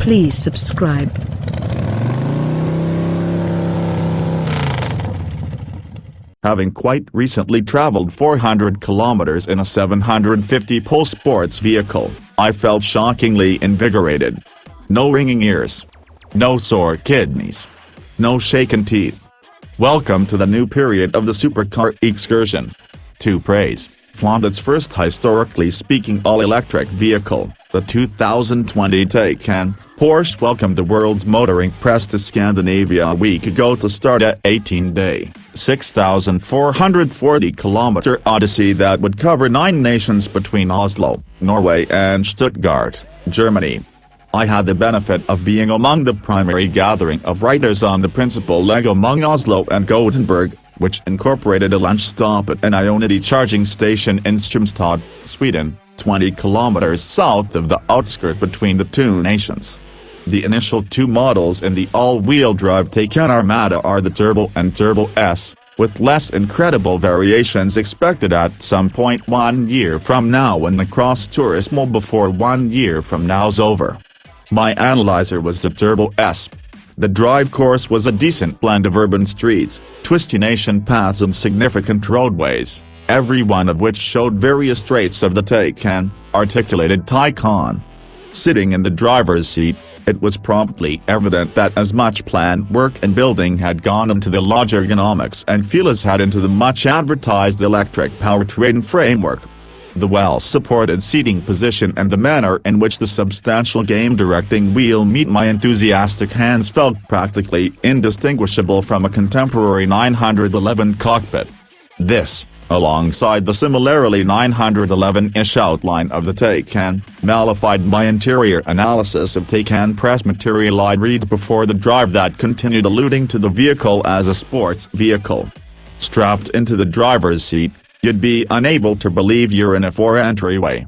Please subscribe. Having quite recently traveled 400 kilometers in a 750-pole sports vehicle, I felt shockingly invigorated. No ringing ears. No sore kidneys. No shaken teeth. Welcome to the new period of the supercar excursion. To praise, flaunt its first historically speaking all-electric vehicle, the 2020 Taycan, Porsche welcomed the world's motoring press to Scandinavia a week ago to start a 18-day, 6,440-kilometer odyssey that would cover 9 nations between Oslo, Norway and Stuttgart, Germany. I had the benefit of being among the primary gathering of riders on the principal leg among Oslo and Gothenburg, which incorporated a lunch stop at an Ionity charging station in Strömstad, Sweden, 20 kilometers south of the outskirt between the two nations. The initial 2 models in the all-wheel drive Taycan Armada are the Turbo and Turbo S, with less incredible variations expected at some point 1 year from now when the Cross Turismo before 1 year from now's over. My analyzer was the Turbo S. The drive course was a decent blend of urban streets, twisty nation paths and significant roadways, every one of which showed various traits of the Taycan, articulated Taycan. Sitting in the driver's seat, it was promptly evident that as much plan work and building had gone into the large ergonomics and feel as had into the much-advertised electric powertrain framework. The well-supported seating position and the manner in which the substantial game-directing wheel meet my enthusiastic hands felt practically indistinguishable from a contemporary 911 cockpit. This, alongside the similarly 911-ish outline of the Taycan, mollified my interior analysis of Taycan press material I'd read before the drive that continued alluding to the vehicle as a sports vehicle. Strapped into the driver's seat, you'd be unable to believe you're in a four-entryway.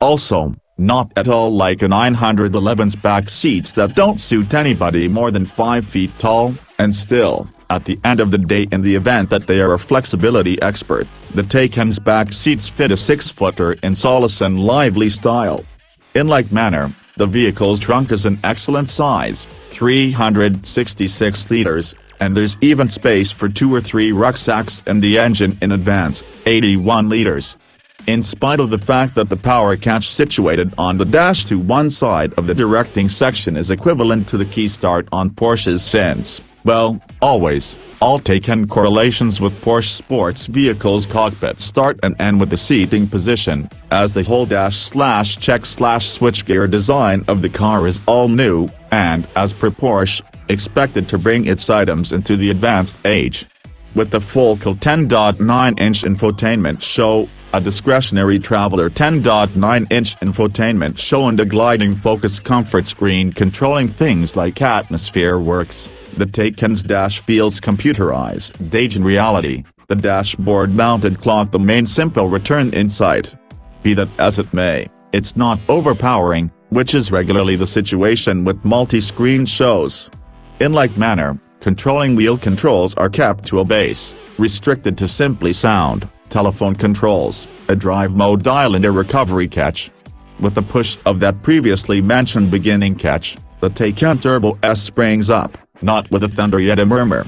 Also, not at all like a 911's back seats that don't suit anybody more than 5 feet tall, and still, at the end of the day in the event that they are a flexibility expert, the Taycan's back seats fit a 6-footer in solace and lively style. In like manner, the vehicle's trunk is an excellent size, 366 liters, and there's even space for 2 or 3 rucksacks and the engine in advance, 81 liters. In spite of the fact that the power catch situated on the dash to one side of the directing section is equivalent to the key start on Porsche's since, well, always, all Taycan correlations with Porsche sports vehicles cockpit start and end with the seating position, as the whole dash/check/switchgear design of the car is all new, and, as per Porsche, expected to bring its items into the advanced age. With the Focal 10.9-inch infotainment show, a discretionary traveler 10.9-inch infotainment show and a gliding focus comfort screen controlling things like atmosphere works, the Taycan's dash feels computerized. In reality, the dashboard-mounted clock the main simple return insight. Be that as it may, it's not overpowering, which is regularly the situation with multi-screen shows. In like manner, controlling wheel controls are kept to a base, restricted to simply sound, telephone controls, a drive mode dial and a recovery catch. With the push of that previously mentioned beginning catch, the Taycan Turbo S springs up, not with a thunder yet a murmur.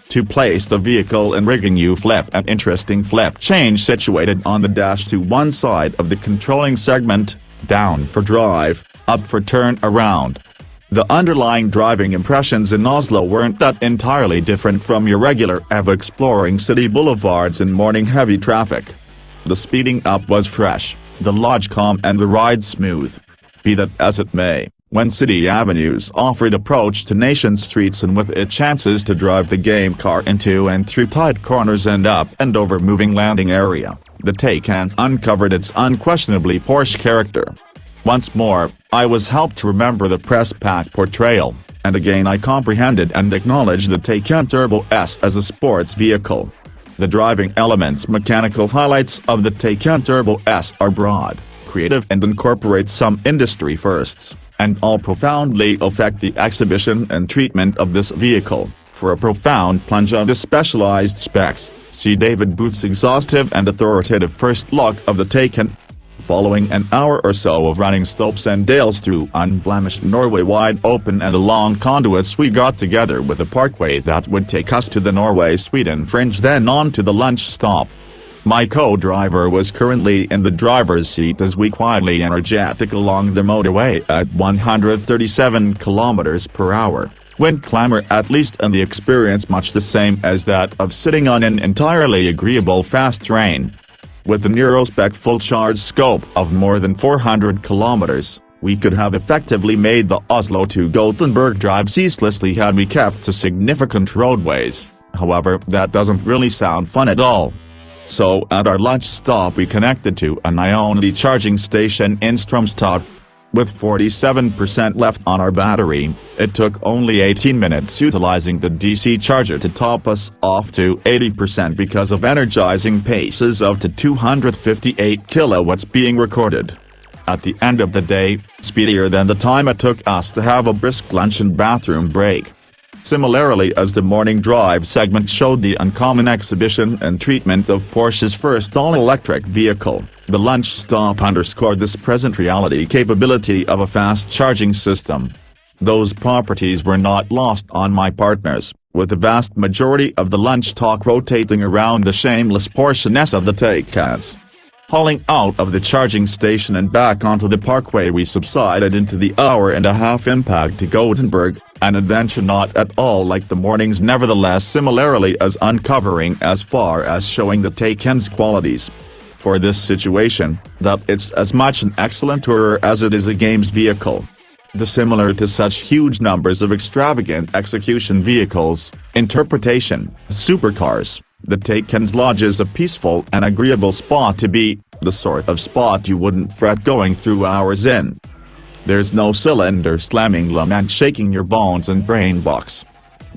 To place the vehicle in rigging you flip an interesting flip change situated on the dash to one side of the controlling segment, down for drive, up for turn around. The underlying driving impressions in Oslo weren't that entirely different from your regular EV exploring city boulevards in morning heavy traffic. The speeding up was fresh, the lodge calm and the ride smooth. Be that as it may, when city avenues offered approach to nation streets and with it chances to drive the game car into and through tight corners and up and over moving landing area, the Taycan uncovered its unquestionably Porsche character. Once more, I was helped to remember the press pack portrayal, and again I comprehended and acknowledged the Taycan Turbo S as a sports vehicle. The driving elements mechanical highlights of the Taycan Turbo S are broad, creative and incorporate some industry firsts, and all profoundly affect the exhibition and treatment of this vehicle. For a profound plunge on the specialized specs, see David Booth's exhaustive and authoritative first look of the Taycan. Following an hour or so of running slopes and dales through unblemished Norway wide open and along conduits, we got together with a parkway that would take us to the Norway-Sweden fringe, then on to the lunch stop. My co-driver was currently in the driver's seat as we quietly energetic along the motorway at 137 km per hour. Wind clamor, at least in the experience much the same as that of sitting on an entirely agreeable fast train. With an Eurospec full charge scope of more than 400 kilometers, we could have effectively made the Oslo to Gothenburg drive ceaselessly had we kept to significant roadways. However, that doesn't really sound fun at all. So at our lunch stop we connected to an Ionity charging station in Strömstad. With 47% left on our battery, it took only 18 minutes utilizing the DC charger to top us off to 80% because of energizing paces of to 258 kilowatts being recorded. At the end of the day, speedier than the time it took us to have a brisk lunch and bathroom break. Similarly, as the morning drive segment showed the uncommon exhibition and treatment of Porsche's first all-electric vehicle, the lunch stop underscored this present reality capability of a fast charging system. Those properties were not lost on my partners, with the vast majority of the lunch talk rotating around the shameless Porsche-ness of the Taycans. Hauling out of the charging station and back onto the parkway, we subsided into the hour-and-a-half impact to Gothenburg, an adventure not at all like the morning's, nevertheless similarly as uncovering as far as showing the Taycan's qualities. For this situation, that it's as much an excellent tourer as it is a games vehicle. Dissimilar to such huge numbers of extravagant execution vehicles, interpretation, supercars, the Taycan's lodges a peaceful and agreeable spot to be, the sort of spot you wouldn't fret going through hours in. There's no cylinder slamming, lament shaking your bones and brain box.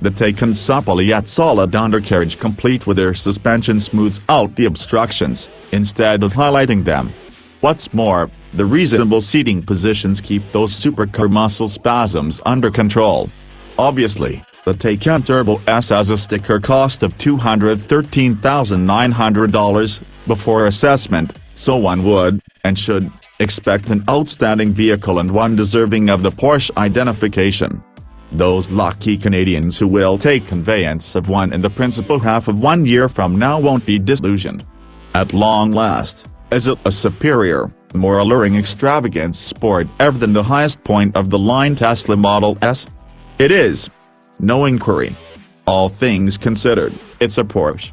The Taycan's supple yet solid undercarriage complete with their suspension smooths out the obstructions, instead of highlighting them. What's more, the reasonable seating positions keep those supercar muscle spasms under control. Obviously, the Taycan Turbo S has a sticker cost of $213,900, before assessment, so one would, and should, expect an outstanding vehicle and one deserving of the Porsche identification. Those lucky Canadians who will take conveyance of one in the principal half of 1 year from now won't be disillusioned. At long last, is it a superior, more alluring extravagant sport ever than the highest point of the line Tesla Model S? It is. No inquiry. All things considered, it's a Porsche.